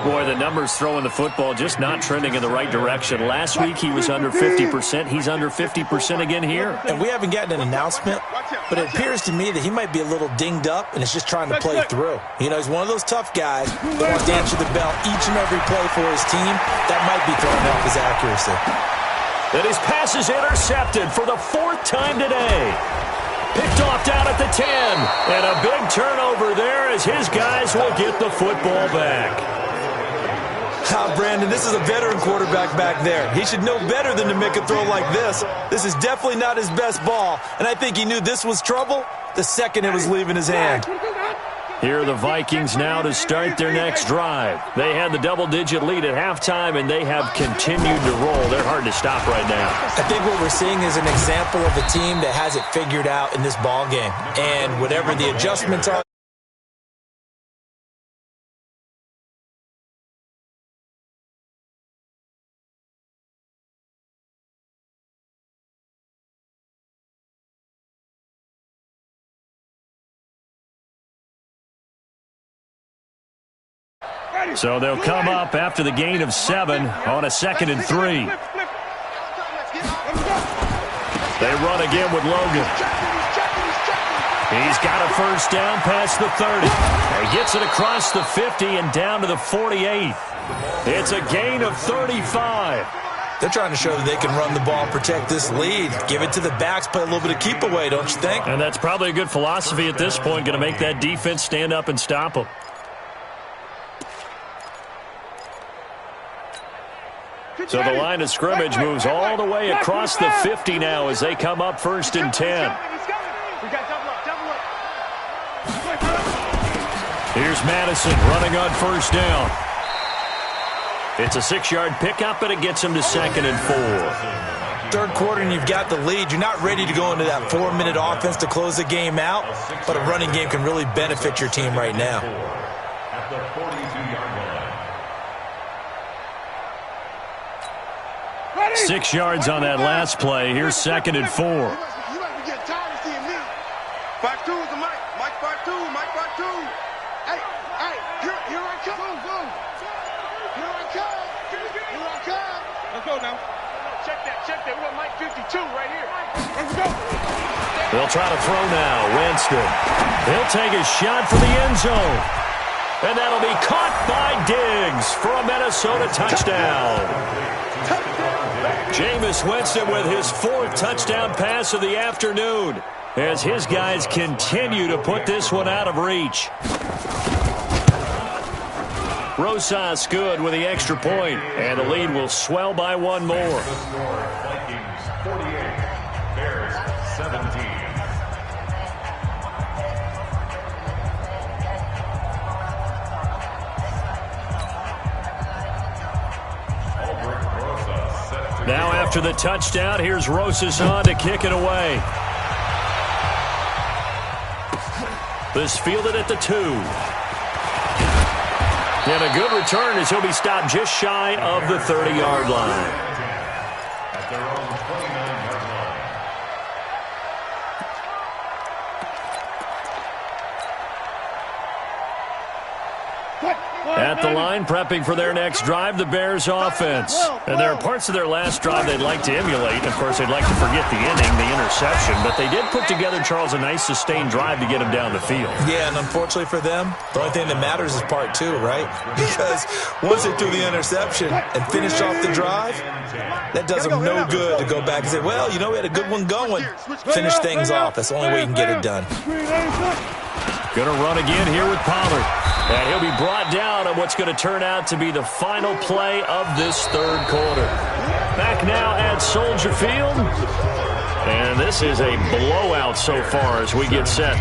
Boy, the numbers throwing the football just not trending in the right direction. Last week he was under 50%. He's under 50% again here. And we haven't gotten an announcement, but it appears to me that he might be a little dinged up and is just trying to play through. You know, he's one of those tough guys that wants to answer the bell each and every play for his team. That might be throwing off his accuracy. And his pass is intercepted for the 4th time today. Picked off down at the 10. And a big turnover there as his guys will get the football back. Brandon, this is a veteran quarterback back there. He should know better than to make a throw like this. This is definitely not his best ball. And I think he knew this was trouble the second it was leaving his hand. Here are the Vikings now to start their next drive. They had the double-digit lead at halftime, and they have continued to roll. They're hard to stop right now. I think what we're seeing is an example of a team that has it figured out in this ball game. And whatever the adjustments are, so they'll come up after the gain of 7 on a 2nd and 3. They run again with Logan. He's got a 1st down past the 30. He gets it across the 50 and down to the 48. It's a gain of 35. they're trying to show that they can run the ball, protect this lead, give it to the backs, play a little bit of keep away, don't you think? And that's probably a good philosophy at this point, going to make that defense stand up and stop them. So the line of scrimmage moves all the way across the 50 now as they come up 1st and 10. We got double up, double up. Here's Madison running on 1st down. It's a 6-yard pickup, and it gets him to 2nd and 4. Third quarter and you've got the lead. You're not ready to go into that 4-minute offense to close the game out, but a running game can really benefit your team right now. At the 42-yard line. 6 yards on that last play. Here's 2nd and 4. You might be getting tired of seeing me. 5-2 is the Mike. Mike 5-2. Mike 5-2. Hey, here I come. Go. Here I come. Here I come. Let's go now. Check that. We got Mike 52 right here. Let's go. They'll try to throw now. Winston. He'll take a shot for the end zone. And that'll be caught by Diggs for a Minnesota touchdown. Jameis Winston with his 4th touchdown pass of the afternoon as his guys continue to put this one out of reach. Rosas good with the extra point, and the lead will swell by 1 more. Vikings 48, Bears 17. Now after the touchdown, here's Rosas on to kick it away. This fielded at the 2. And a good return as he'll be stopped just shy of the 30-yard line. At their own 29-yard line. At the line, prepping for their next drive, the Bears offense. And there are parts of their last drive they'd like to emulate. Of course, they'd like to forget the inning, the interception. But they did put together, Charles, a nice sustained drive to get them down the field. Yeah, and unfortunately for them, the only thing that matters is part 2, right? Because once they threw the interception and finished off the drive, that does them no good to go back and say, well, you know, we had a good one going. Finish things off. That's the only way you can get it done. Going to run again here with Pollard. And he'll be brought down on what's going to turn out to be the final play of this 3rd quarter. Back now at Soldier Field. And this is a blowout so far as we get set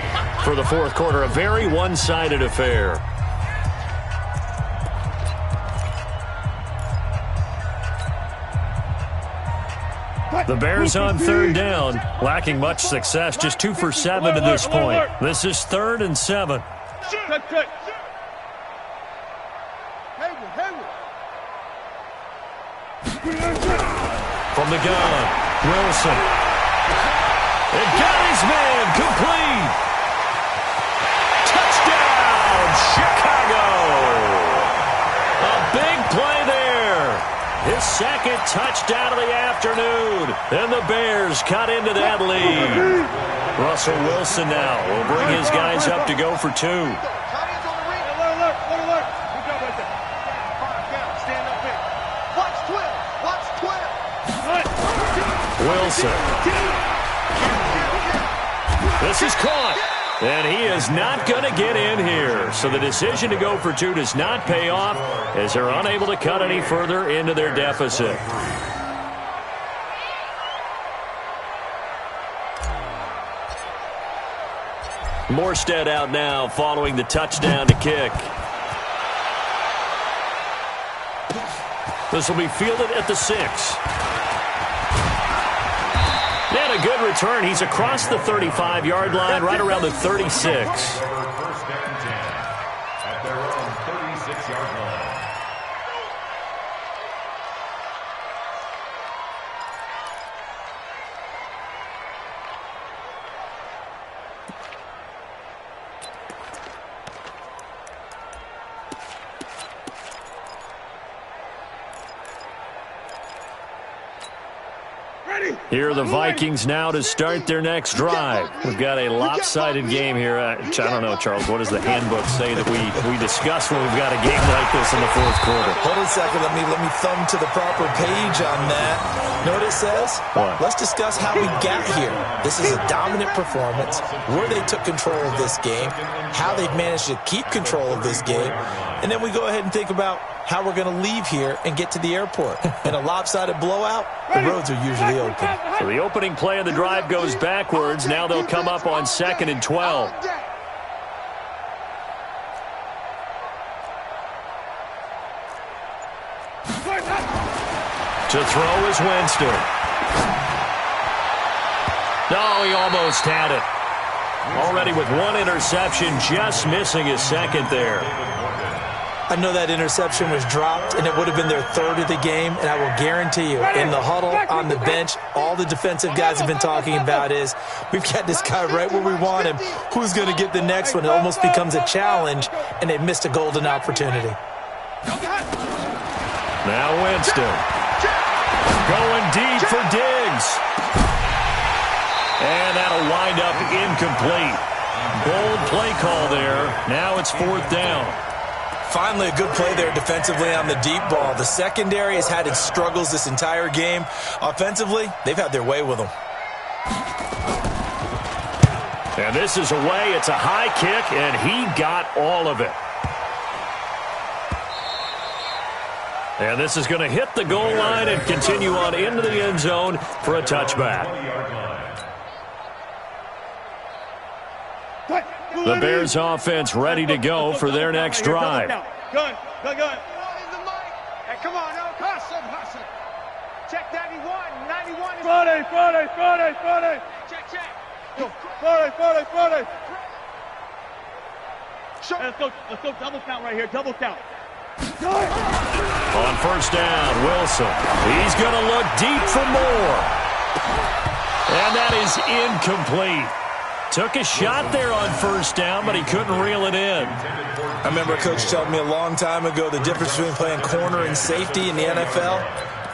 for the 4th quarter. A very one-sided affair. The Bears on 3rd down, lacking much success, just 2 for 7 to this point. This is 3rd and 7. Cut. From the gun, Wilson. And got his man complete. Touchdown, Chicago. A big play there. His 2nd touchdown of the afternoon. And the Bears cut into that lead. Russell Wilson now will bring his guys up to go for 2. Wilson. This is caught. And he is not going to get in here. So the decision to go for 2 does not pay off as they're unable to cut any further into their deficit. Morstead out now following the touchdown to kick. This will be fielded at the 6. And a good return. He's across the 35-yard line, right around the 36. 1st and 10 at their own 36-yard line. Here are the Vikings now to start their next drive. We've got a lopsided game here. I don't know, Charles, what does the handbook say that we discuss when we've got a game like this in the 4th quarter? Hold on a second. Let me thumb to the proper page on that. Know what it says? What? Let's discuss how we got here. This is a dominant performance, where they took control of this game, how they've managed to keep control of this game, and then we go ahead and think about how we're going to leave here and get to the airport. In a lopsided blowout, the roads are usually open. So the opening play of the drive goes backwards. Now they'll come up on 2nd and 12. To throw is Winston. No, he almost had it. Already with one interception, just missing his second there. I know that interception was dropped, and it would have been their third of the game, and I will guarantee you, in the huddle, on the bench, all the defensive guys have been talking about is, we've got this guy right where we want him. Who's going to get the next one? It almost becomes a challenge, and they missed a golden opportunity. Now Winston. Going deep for Diggs. And that'll wind up incomplete. Bold play call there. Now it's 4th down. Finally, a good play there defensively on the deep ball. The secondary has had its struggles this entire game. Offensively, they've had their way with them. And this is away. It's a high kick, and he got all of it. And this is going to hit the goal line and continue on into the end zone for a touchback. The Bears offense ready to go for their next drive. Gun. Hey, come on, no, hustle. Check 91. Friday. Check. Friday. Let's go double count right here, double count. On 1st down, Wilson. He's going to look deep for more. And that is incomplete. Took a shot there on 1st down, but he couldn't reel it in. I remember a coach telling me a long time ago the difference between playing corner and safety in the NFL.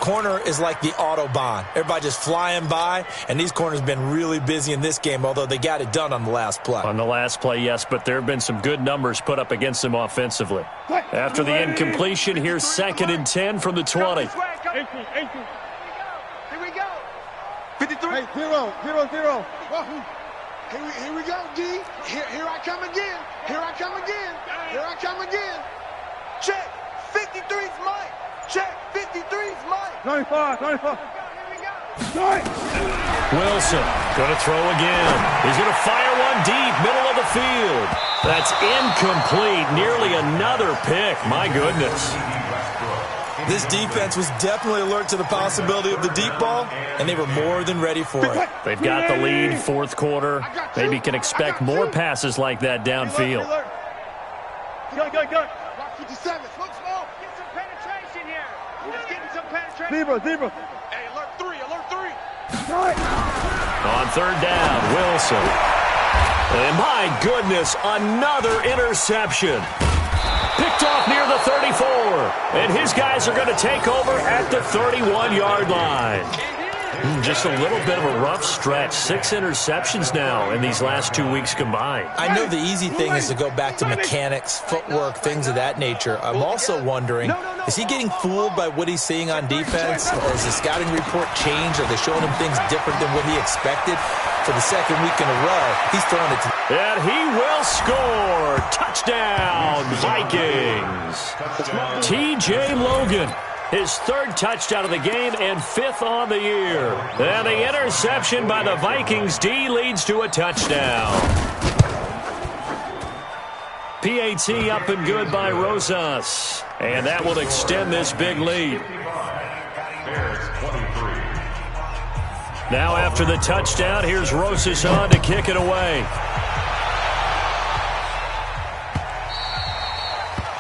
Corner is like the Autobahn. Everybody just flying by, and these corners have been really busy in this game, although they got it done on the last play. On the last play, yes, but there have been some good numbers put up against them offensively. After the incompletion, here's 2nd and 10 from the 20. Here we go. 53. Hey, 0. Here we go, D. Here I come again. Check. 53's Mike. Check. 53's Mike. 95. Wilson going to throw again. He's going to fire one deep, middle of the field. That's incomplete. Nearly another pick. My goodness. This defense was definitely alert to the possibility of the deep ball, and they were more than ready for it. They've got the lead, 4th quarter. Maybe can expect more passes like that downfield. Go. Rock 57. Look small. Get some penetration here. Just getting some penetration. Zebra. Hey, alert 3. On 3rd down, Wilson. And my goodness, another interception. Picked off near the 34. And his guys are going to take over at the 31-yard line. Just a little bit of a rough stretch. 6 interceptions now in these last 2 weeks combined. I know the easy thing is to go back to mechanics, footwork, things of that nature. I'm also wondering, is he getting fooled by what he's seeing on defense? Has the scouting report changed? Are they showing him things different than what he expected? For the 2nd week in a row, he's throwing it to... And he will score. Touchdown, Vikings. T.J. Logan. His 3rd touchdown of the game and 5th on the year. And the interception by the Vikings D leads to a touchdown. PAT up and good by Rosas. And that will extend this big lead. Now after the touchdown, here's Rosas on to kick it away.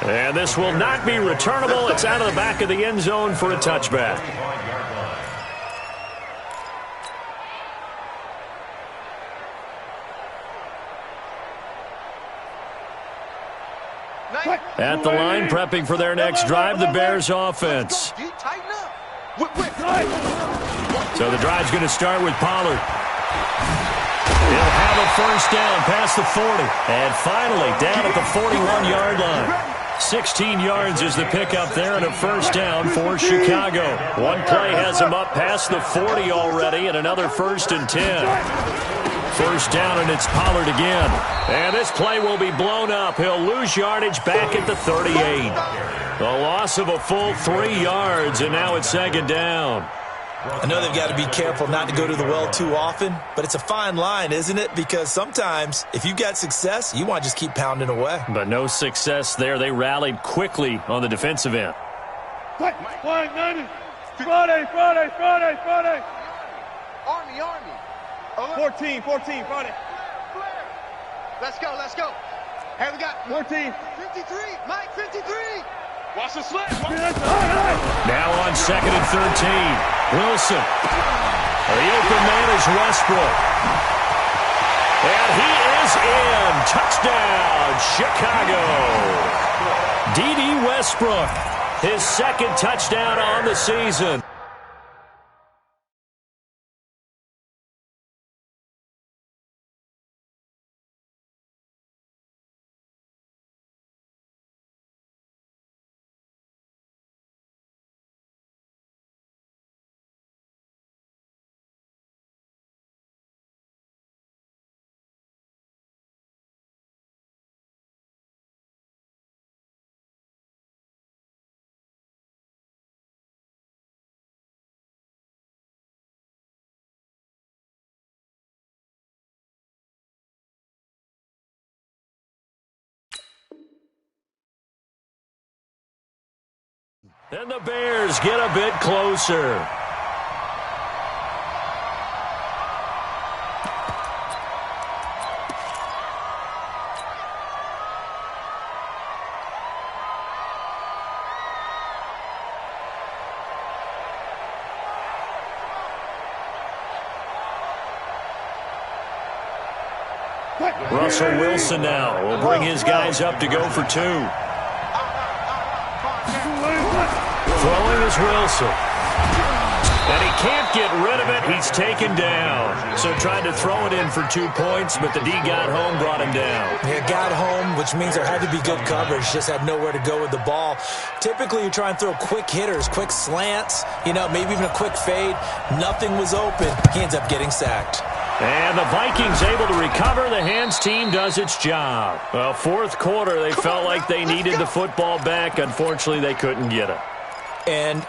And this will not be returnable. It's out of the back of the end zone for a touchback. At the line, prepping for their next drive, the Bears offense. So the drive's going to start with Pollard. He'll have a 1st down past the 40. And finally, down at the 41-yard line. 16 yards is the pickup there and a 1st down for Chicago. One play has him up past the 40 already and another 1st and 10. First down, and it's Pollard again. And this play will be blown up. He'll lose yardage back at the 38. A loss of a full 3 yards, and now it's second down. I know they've got to be careful not to go to the well too often, but it's a fine line, isn't it? Because sometimes, if you've got success, you want to just keep pounding away. But no success there. They rallied quickly on the defensive end. Friday. Army. 14, Friday. Let's go. Hey, we got 14. 53. Mike, 53. Watch the slip. Now on 2nd and 13. Wilson. The open man is Westbrook. And he is in. Touchdown, Chicago. D.D. Westbrook, his second touchdown on the season. And the Bears get a bit closer. Russell Wilson now will bring his guys up to go for 2. Throwing is Wilson. And he can't get rid of it. He's taken down. So tried to throw it in for 2 points, but the D got home, brought him down. Yeah, got home, which means there had to be good coverage. Just had nowhere to go with the ball. Typically, you try and throw quick hitters, quick slants, maybe even a quick fade. Nothing was open. He ends up getting sacked. And the Vikings able to recover. The hands team does its job. Well, fourth quarter, they felt like they needed the football back. Unfortunately, they couldn't get it. And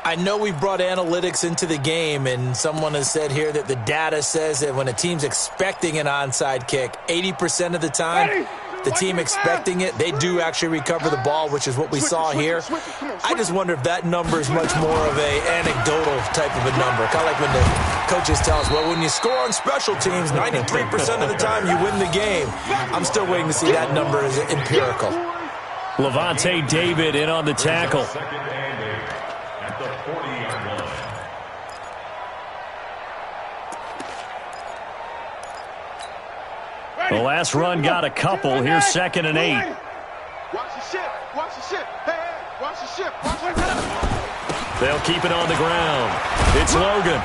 I know we brought analytics into the game, and someone has said here that the data says that when a team's expecting an onside kick, 80% of the time, the team expecting it, they do actually recover the ball, which is what we saw here. I just wonder if that number is much more of a anecdotal type of a number. Kind of like when the coaches tell us, well, when you score on special teams, 93% of the time you win the game. I'm still waiting to see that number as empirical. Levante David in on the tackle. The last run got a couple. Here's 2nd and 8. Watch the ship. Hey, watch the ship. They'll keep it on the ground. It's Logan.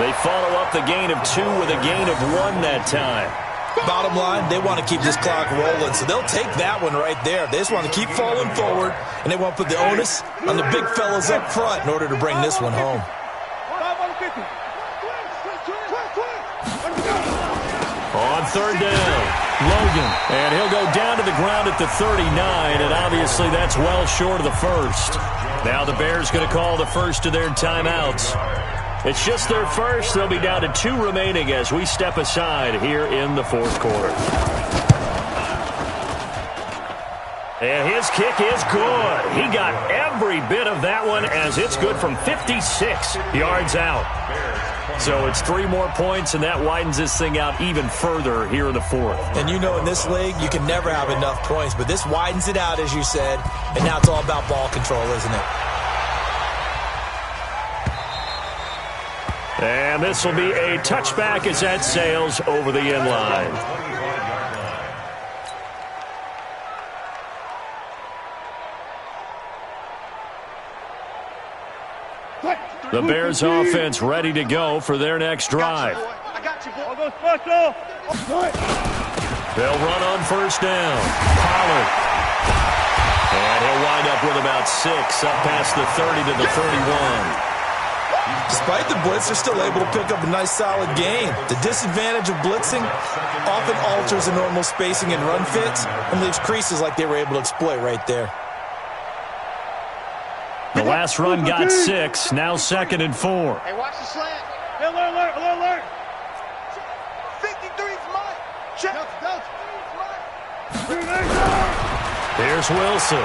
They follow up the gain of 2 with a gain of 1 that time. Bottom line, they want to keep this clock rolling, so they'll take that one right there. They just want to keep falling forward, and they want to put the onus on the big fellas up front in order to bring this one home. On 3rd down, Logan. And he'll go down to the ground at the 39, and obviously that's well short of the first. Now the Bears going to call the first of their timeouts. It's just their first. They'll be down to 2 remaining as we step aside here in the fourth quarter. And his kick is good. He got every bit of that one as it's good from 56 yards out. So it's 3 more points, and that widens this thing out even further here in the fourth. And in this league, you can never have enough points, but this widens it out, as you said, and now it's all about ball control, isn't it? And this will be a touchback as that sails over the end line. The Bears offense ready to go for their next drive. I got you, boy. They'll run on 1st down. Pollard. And he'll wind up with about 6 up past the 30 to the 31. Despite the blitz, they're still able to pick up a nice, solid gain. The disadvantage of blitzing often alters the normal spacing and run fits and leaves creases like they were able to exploit right there. The last run got 6, now 2nd and 4. Hey, watch the slant. Alert. 53's mine. Check. Here's Wilson.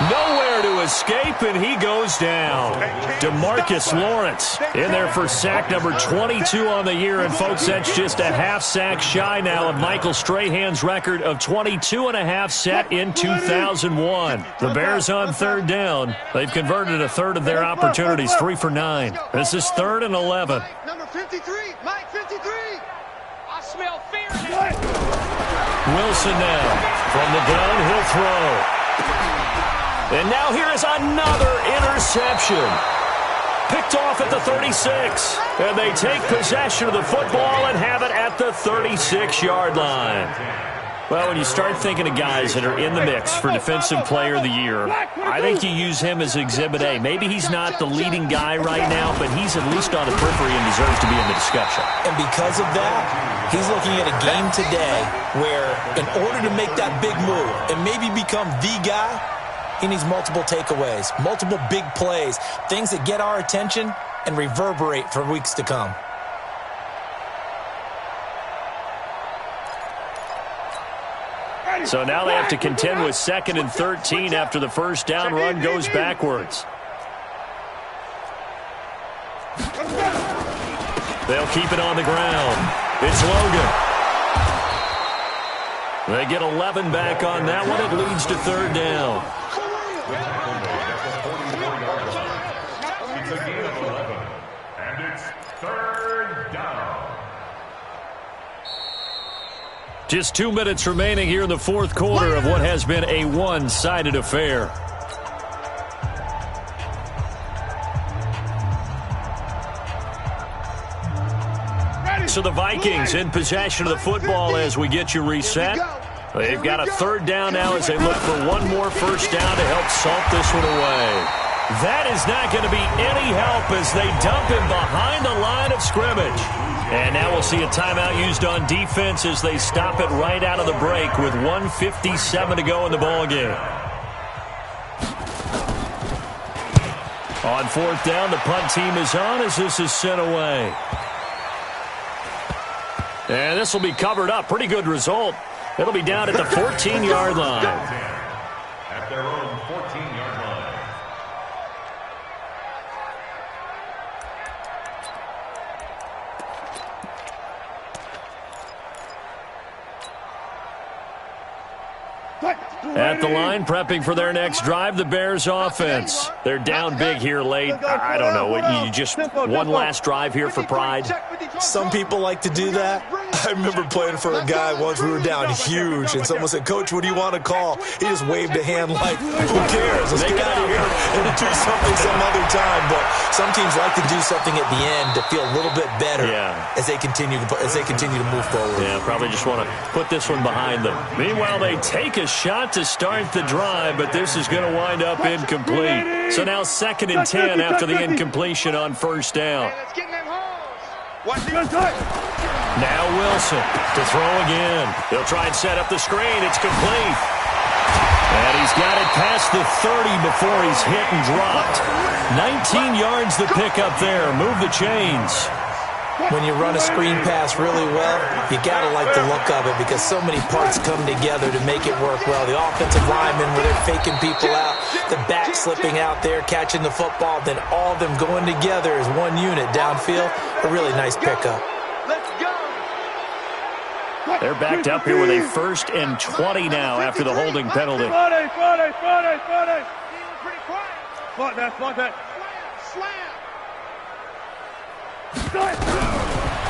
Nowhere to escape, and he goes down. DeMarcus Lawrence in there for sack number 22 on the year. And, folks, that's just a half sack shy now of Michael Strahan's record of 22.5 set in 2001. The Bears on 3rd down. They've converted a third of their opportunities, 3 for 9. This is 3rd and 11. Number 53, Mike 53. I smell fear. Wilson now from the gun. He'll throw. And now here is another interception. Picked off at the 36. And they take possession of the football and have it at the 36-yard line. Well, when you start thinking of guys that are in the mix for Defensive Player of the Year, I think you use him as Exhibit A. Maybe he's not the leading guy right now, but he's at least on the periphery and deserves to be in the discussion. And because of that, he's looking at a game today where in order to make that big move and maybe become the guy, he needs multiple takeaways, multiple big plays, things that get our attention and reverberate for weeks to come. So now they have to contend with 2nd and 13 after the first down run goes backwards. They'll keep it on the ground. It's Logan. They get 11 back on that one. It leads to 3rd down. It's a gain of 11, and it's 3rd down. Just 2 minutes remaining here in the 4th quarter of what has been a one-sided affair. So the Vikings in possession of the football as we get you reset. They've got a 3rd down now as they look for one more first down to help salt this one away. That is not going to be any help as they dump him behind the line of scrimmage. And now we'll see a timeout used on defense as they stop it right out of the break with 1:57 to go in the ballgame. On 4th down, the punt team is on as this is sent away. And this will be covered up. Pretty good result. It'll be down at the 14-yard line. At their own 14-yard line. At the line, prepping for their next drive, the Bears offense. They're down big here late. I don't know. You just one last drive here for pride? Some people like to do that. I remember playing for a guy once. We were down huge, and someone said, "Coach, what do you want to call?" He just waved a hand like, "Who cares? Let's get out of here and do something some other time." But some teams like to do something at the end to feel a little bit better as they continue to move forward. Yeah, probably just want to put this one behind them. Meanwhile, they take a shot to start the drive, but this is going to wind up incomplete. So now 2nd and 10 after the incompletion on first down. Now Wilson to throw again. He'll try and set up the screen. It's complete. And he's got it past the 30 before he's hit and dropped. 19 yards the pickup there. Move the chains. When you run a screen pass really well, you got to like the look of it because so many parts come together to make it work well. The offensive linemen, where they're faking people out, the back slipping out there, catching the football, then all of them going together as one unit downfield. A really nice pickup. They're backed up here with a 1st and 20 now after the holding penalty.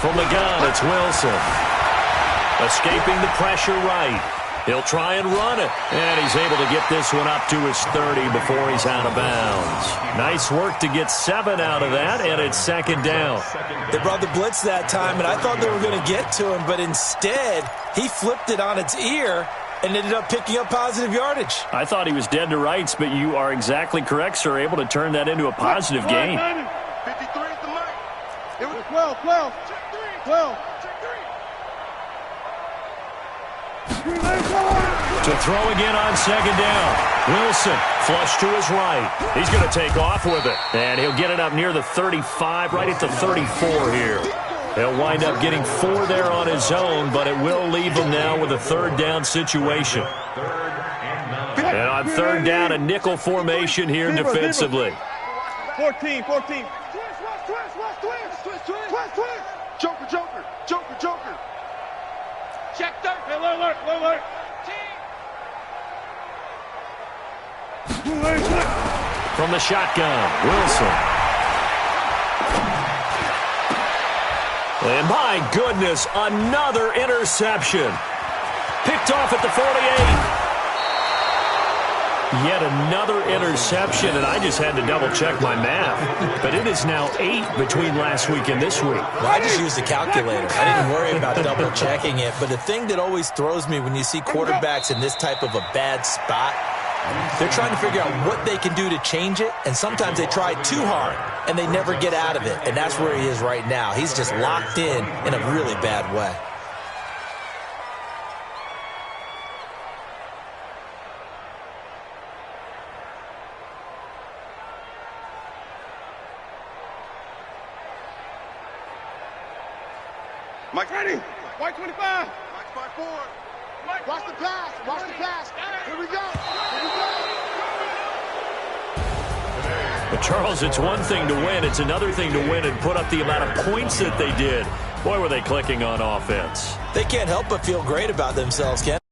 From the gun, it's Wilson. Escaping the pressure right. He'll try and run it. And he's able to get this one up to his 30 before he's out of bounds. Nice work to get 7 out of that, and it's 2nd down. They brought the blitz that time, and I thought they were going to get to him, but instead, he flipped it on its ear and ended up picking up positive yardage. I thought he was dead to rights, but you are exactly correct, sir. Able to turn that into a positive gain. 53 is the mic. It was 12. To throw again on second down. Wilson flush to his right. He's going to take off with it. And he'll get it up near the 35, right at the 34 here. He'll wind up getting 4 there on his own, but it will leave him now with a third down situation. And on third down, a nickel formation here defensively. 14. Joker. Check third. Hey, alert. From the shotgun, Wilson. And my goodness, another interception. Picked off at the 48. Yet another interception, and I just had to double-check my math. But it is now 8 between last week and this week. Well, I just used a calculator. I didn't worry about double-checking it. But the thing that always throws me when you see quarterbacks in this type of a bad spot, they're trying to figure out what they can do to change it, and sometimes they try too hard, and they never get out of it. And that's where he is right now. He's just locked in a really bad way. Mike ready. White 25. Mike's 5-4. Watch the pass. Here we go. But Charles, it's one thing to win. It's another thing to win and put up the amount of points that they did. Boy, were they clicking on offense. They can't help but feel great about themselves, Ken.